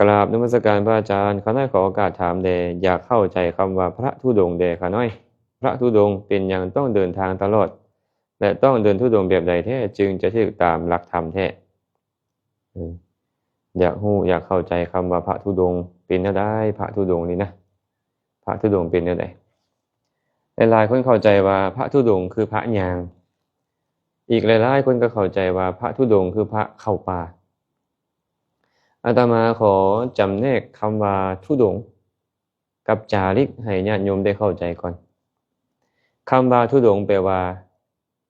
ราบนมัสการพระอาจารย์ข้าน้อยขอโอกาสถามแด่อยากเข้าใจคำว่าพระธุดงค์แด่ข้าน้อยพระธุดงค์เป็นอย่างต้องเดินทางตลอดและต้องเดินธุดงค์แบบใดแท้จึงจะถูกตามหลักธรรมแท้อยากรู้อยากเข้าใจคำว่าพระธุดงค์เป็นแนวใดพระธุดงค์นี่นะพระธุดงค์เป็นแนวใดหลายๆคนเข้าใจว่าพระธุดงค์คือพระยางอีกหลายๆคนก็เข้าใจว่าพระธุดงค์คือพระเข้าป่าอาตมาขอจำแนกคำว่าธุดงค์กับจาริกให้ญาติโยมได้เข้าใจก่อนคำว่าธุดงค์แปลว่า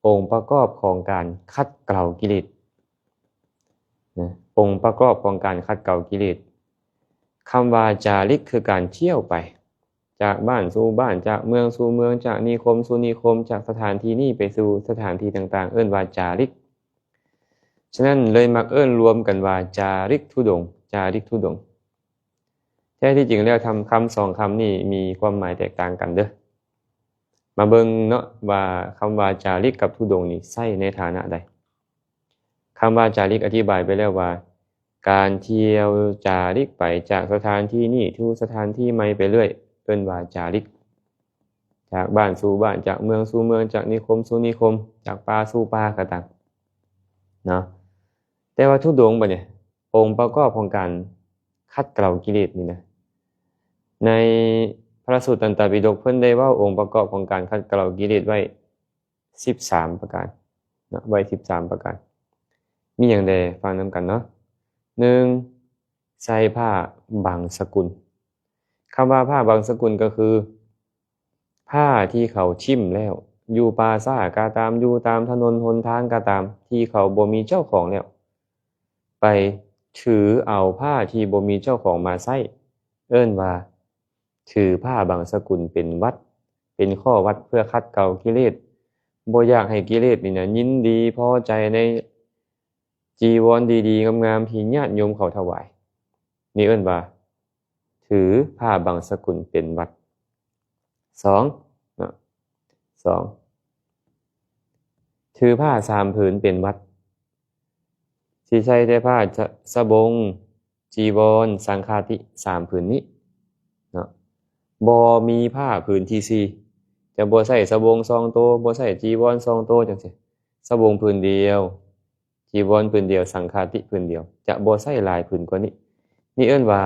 องค์ประกอบของการขัดเกลากิเลสนะองค์ประกอบของการขัดเกลากิเลสคำว่าจาริกคือการเที่ยวไปจากบ้านสู่บ้านจากเมืองสู่เมืองจากนิคมสู่นิคมจากสถานที่นี้ไปสู่สถานที่ต่างๆเอิ้นว่าจาริกฉะนั้นเลยมักเอิ้นรวมกันว่าจาริกธุดงค์จาริกธุดงค์แท้ที่จริงแล้วคำสองคำนี้มีความหมายแตกต่างกันเด้อมาเบิ่งเนาะว่าคำว่าจาริกกับธุดงค์นี่ใช้ในฐานะใดคำว่าจาริกอธิบายไปแล้วว่าการเที่ยวจาริกไปจากสถานที่นี้ถึงสถานที่ใหม่ไปเรื่อยเอิ้นว่าจาริกจากบ้านสู่บ้านจากเมืองสู่เมืองจากนิคมสู่นิคมจากป่าสู่ป่าก็ตามเนาะแต่ว่าธุดงค์บัดเนี่ยองค์ประกอบของการขัดเกลากิเลสนี่นะในพระสูตรตันตปิฎกเพิ่นได้เว้าองค์ประกอบของการขัดเกลากิเลสไว้13ประการนะไว้13ประการมีหยังใดฟังนำกันเนาะ1ใส่ผ้าบังสกุลคำว่าผ้าบังสกุลก็คือผ้าที่เขาชิ่มแล้วอยู่ป่าซ่าก็ตามอยู่ตามถนนหนทางก็ตามที่เขาบ่มีเจ้าของแล้วไปถือเอาผ้าที่บ่มีเจ้าของมาใส่เอิ้นว่าถือผ้าบังสกุลเป็นวัดเป็นข้อวัดเพื่อขัดเกลากิเลสบ่อยากให้กิเลสนี่นะยินดีพอใจในจีวรดีๆงามๆที่ญาติโยมเขาถวายนี่เอิ้นว่าถือผ้าบังสกุลเป็นวัด2นะ2ถือผ้า3ผืนเป็นวัดสิใช้แต่ผ้าสบงจีวรสังฆาติ3ผืนนี้เนาะบ่มีผ้าผืนที่4จะบ่ใช้สบง2โตบ่ใช้จีวร2โตจังซี่สบงผืนเดียวจีวรผืนเดียวสังฆาติผืนเดียวจะบ่ใช้หลายผืนกว่านี้นี่เอิ้นว่า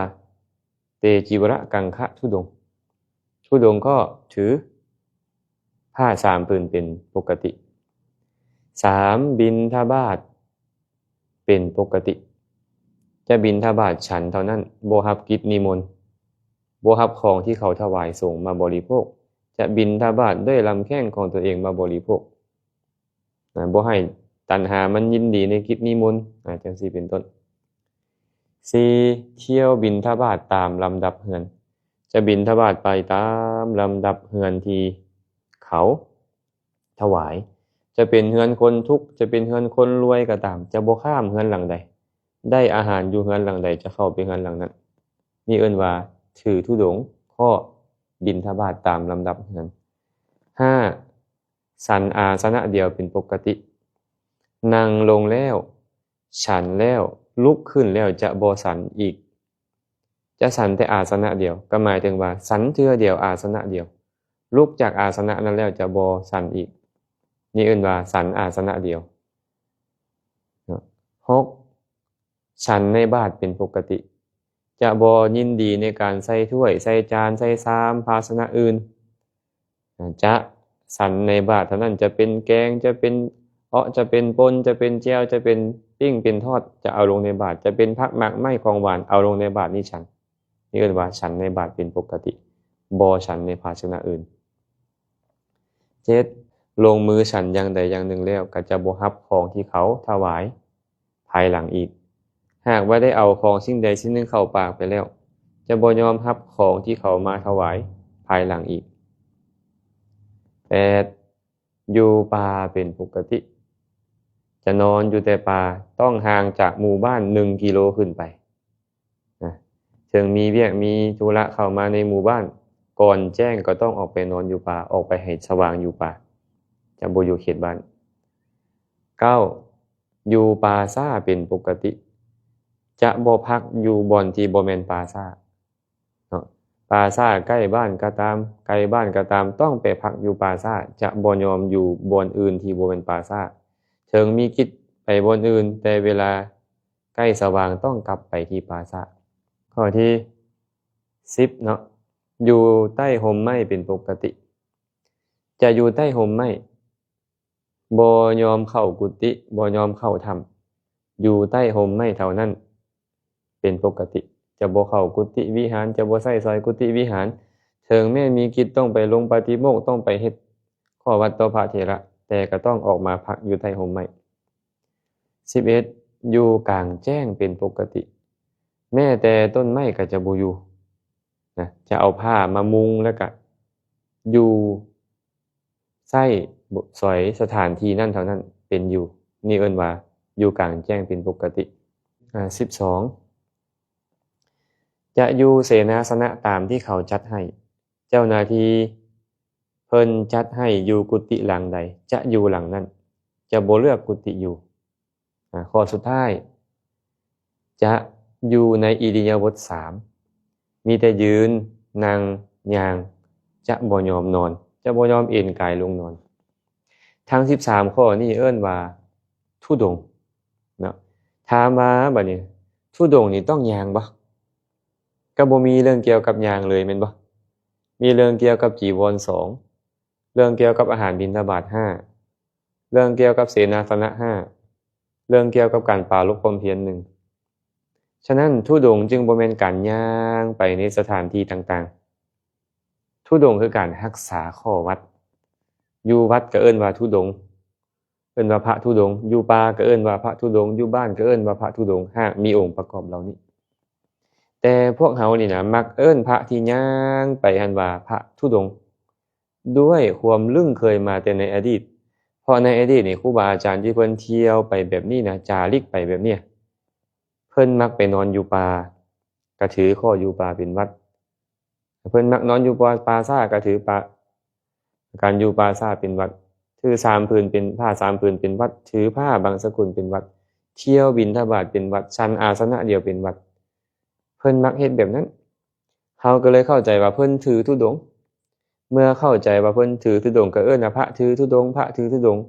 เตจิวระกังคะธุดงค์ธุดงค์ก็ถือผ้า3ผืนเป็นปกติ3บิณฑบาตเป็นปกติจะบิณฑบาตฉันเท่านั้นบ่รับกิจนิมนต์บ่รับของที่เขาถวายสงฆ์มาบริโภคจะบิณฑบาตด้วยลำแข้งของตัวเองมาบริโภคบ่ให้ตัณหามันยินดีในกิจนิมนต์จังซี่เป็นต้น4เที่ยวบิณฑบาตตามลำดับเรือนจะบิณฑบาตไปตามลำดับเรือนที่เขาถวายจะเป็นเรือนคนทุกข์จะเป็นเรือนคนรวยก็ตามจะบ่ข้ามเรือนหลังใดได้อาหารอยู่เรือนหลังใดจะเข้าไปเรือนหลังนั้นนี่เอิ้นว่าถือธุดงค์ข้อบิณฑบาตตามลำดับเรือน5ฉันอาสนะเดียวเป็นปกตินั่งลงแล้วฉันแล้วลุกขึ้นแล้วจะบ่ฉันอีกจะฉันแต่อาสนะเดียวก็หมายถึงว่าฉันเทื่อเดียวอาสนะเดียวลุกจากอาสนะนั้นแล้วจะบ่ฉันอีกนี่เอิ้นว่าฉันอาสนะเดียว6ฉันในบาตรเป็นปกติจะบ่ยินดีในการใส่ถ้วยใส่จานใส่ชามภาชนะอื่นจะฉันในบาตรเท่านั้นจะเป็นแกงจะเป็นจะเป็นป่นจะเป็นแจ่วจะเป็นปิ้งเป็นทอดจะเอาลงในบาตรจะเป็นผักหมักไม้ของหวานเอาลงในบาตรนี่ฉันนี่เอิ้นว่าฉันในบาตรเป็นปกติบ่ฉันในภาชนะอื่น7ลงมือฉันอย่างใดอย่างหนึ่งแล้วก็จะบ่รับของที่เขาถวายภายหลังอีกหากว่าได้เอาของสิ่งใดสิ่งหนึ่งเข้าปากไปแล้วจะบ่ยอมรับของที่เขามาถวายภายหลังอีก8อยู่ป่าเป็นปกติจะนอนอยู่แต่ป่าต้องห่างจากหมู่บ้าน1กิโลขึ้นไปนะถึงมีเวียกมีธุระเข้ามาในหมู่บ้านก่อนแจ้งก็ต้องออกไปนอนอยู่ป่าออกไปให้สว่างอยู่ป่าจะบ่อยู่เขตบ้าน9อยู่ป่าซ่าเป็นปกติ จะบ่พักอยู่บ่อนที่บ่แม่นปราสาทเนาะปราสาทใกล้บ้านก็ตามไกลบ้านก็ตามต้องไปพักอยู่ปราสาทจะบ่ยอมอยู่บ่อนอื่นที่บ่แม่นปราสาทถึงมีกิจไปบ่อนอื่นแต่เวลาใกล้สว่างต้องกลับไปที่ปราสาทข้อที่10เนาะอยู่ใต้ห่มไม้เป็นปกติจะอยู่ใต้ห่มไม้บ่ยอมเข้ากุฏิบ่ยอมเข้าถ้ำอยู่ใต้ห่มไม้เท่านั้นเป็นปกติจะบ่เข้ากุฏิวิหารจะบ่ใช้ซอยกุฏิวิหารถึงแม้มีกิจต้องไปลงปาฏิโมกข์ต้องไปเฮ็ดข้อวัดต่อพระเถระแต่ก็ต้องออกมาพักอยู่ใต้ห่มไม้11อยู่กลางแจ้งเป็นปกติแม้แต่ต้นไม้ก็จะบ่อยู่นะจะเอาผ้ามามุงแล้วก็อยู่ใช้สอยสถานที่นั่นเท่านั้นเป็นอยู่นี่เอิ้นว่าอยู่กลางแจ้งเป็นปกติ12จะอยู่เสนาสนะตามที่เขาจัดให้เจ้าหน้าที่เพิ่นจัดให้อยู่กุฏิหลังใดจะอยู่หลังนั้นจะบ่เลือกกุฏิอยู่ข้อสุดท้ายจะอยู่ในอิริยาบถ3มีแต่ยืนนั่งย่างจะบ่ยอมนอนจะบ่ยอมเอนกายลงนอนทั้ง13ข้อนี้เอิ้นว่าธุดงค์เนาะถามว่าบัดนี้ธุดงค์นี่ต้องย่างบ่ก็บ่มีเรื่องเกี่ยวกับย่างเลยแม่นบ่มีเรื่องเกี่ยวกับจีวร2เรื่องเกี่ยวกับอาหารบิณฑบาต5เรื่องเกี่ยวกับเสนาสนะ5เรื่องเกี่ยวกับการปรารภความเพียร1ฉะนั้นธุดงค์จึงบ่แม่นการย่างไปในสถานที่ต่างๆธุดงค์คือการรักษาข้อวัดอยู่วัดก็เอิ้นว่าธุดงค์เอิ้นว่าพระธุดงค์อยู่ป่าก็เอิ้นว่าพระธุดงค์อยู่บ้านก็เอิ้นว่าพระธุดงค์หากมีองค์ประกอบเหล่านี้แต่พวกเฮานี่นะมักเอิ้นพระที่ย่างไปหั่นว่าพระธุดงค์ด้วยความลึ่งเคยมาแต่ในอดีตเพราะในอดีตนี่ครูบาอาจารย์ที่เพิ่นเที่ยวไปแบบนี้นะจาริกไปแบบเนี้ยเพิ่นมักไปนอนอยู่ป่าก็ถือข้ออยู่ป่าเป็นวัดเพิ่นมักนอนอยู่ป่าซ่าก็ถือป่าการอยู่ป่าซ่าเป็นวัดถือ3ผืนเป็นผ้า3ผืนเป็นวัดถือผ้าบางสกุลเป็นวัดเที่ยวบิณฑบาตเป็นวัดชันอาสนะเดียวเป็นวัดเพิ่นมักเฮ็ดแบบนั้นเฮาก็เลยเข้าใจว่าเพิ่นถือธุดงค์เมื่อเข้าใจว่าเพิ่นถือธุดงค์ก็เอิ้นว่าพระถือธุดงค์พระถือธุดงค์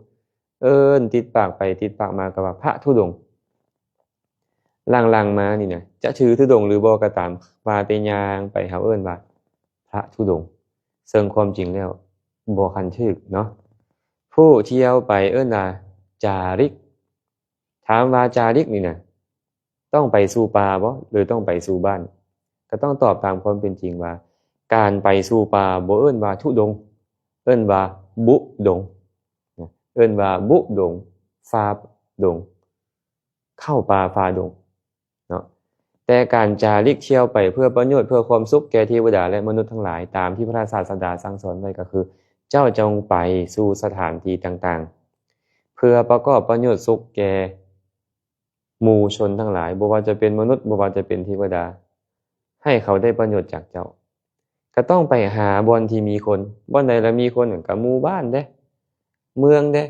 เอิ้นติดปากไปติดปากมาก็ว่าพระธุดงค์ล่างๆมานี่นะจะถือธุดงค์หรือบ่ก็ตามว่าแต่ย่างไปเฮาเอิ้นว่าพระธุดงค์ซึ่งความจริงแล้วบ่คันถึกเนาะผู้เที่ยวไปเอิ้นว่าจาริกถามว่าจาริกนี่นะต้องไปสู่ป่าบ่หรือต้องไปสู่บ้านก็ต้องตอบตามความเป็นจริงว่าการไปสู่ป่าบ่เอิ้นว่าธุดงค์เอิ้นว่าบุดงค์เอิ้นว่าบุดงค์ฝ่าดงค์เข้าป่าฝ่าดงค์เนาะแต่การจาริกเที่ยวไปเพื่อประโยชน์เพื่อความสุขแก่เทวดาและมนุษย์ทั้งหลายตามที่พระศาสดาสั่งสอนไว้ก็คือเจ้าจงไปสู่สถานที่ต่างๆเพื่อประกอบประโยชน์สุขแก่หมู่ชนทั้งหลายบ่ว่าจะเป็นมนุษย์บ่ว่าจะเป็นเทวดาให้เขาได้ประโยชน์จากเจ้าก็ต้องไปหาบ่อนที่มีคนบ่อนใดแล้วมีคนก็หมู่บ้านเด้เมืองเด้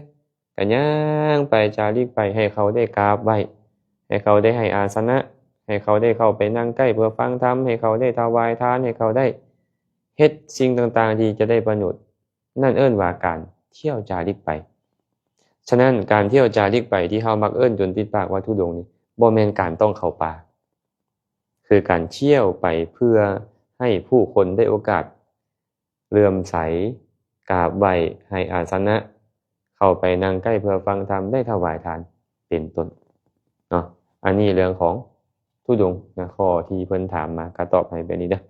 ก็ย่างไปจาริกไปให้เขาได้กราบไหว้ให้เขาได้ให้อาสนะให้เขาได้เข้าไปนั่งใกล้เพื่อฟังธรรมให้เขาได้ถวายทานให้เขาได้เฮ็ดสิ่งต่างๆที่จะได้ประโยชน์นั่นเอิ้นว่าการเที่ยวจาริกไปฉะนั้นการเที่ยวจาริกไปที่เฮามักเอิ้นจนติดปากว่าธุดงค์นี่บ่แม่นการต้องเข้าป่าคือการเที่ยวไปเพื่อให้ผู้คนได้โอกาสเลื่อมใสกราบไหว้ให้อาสนะเข้าไปนั่งใกล้เพื่อฟังธรรมได้ถวายทานเป็นต้นเนาะอันนี้เรื่องของธุดงค์นะข้อที่เพิ่นถามมาก็ตอบให้แบบนี้เด้อ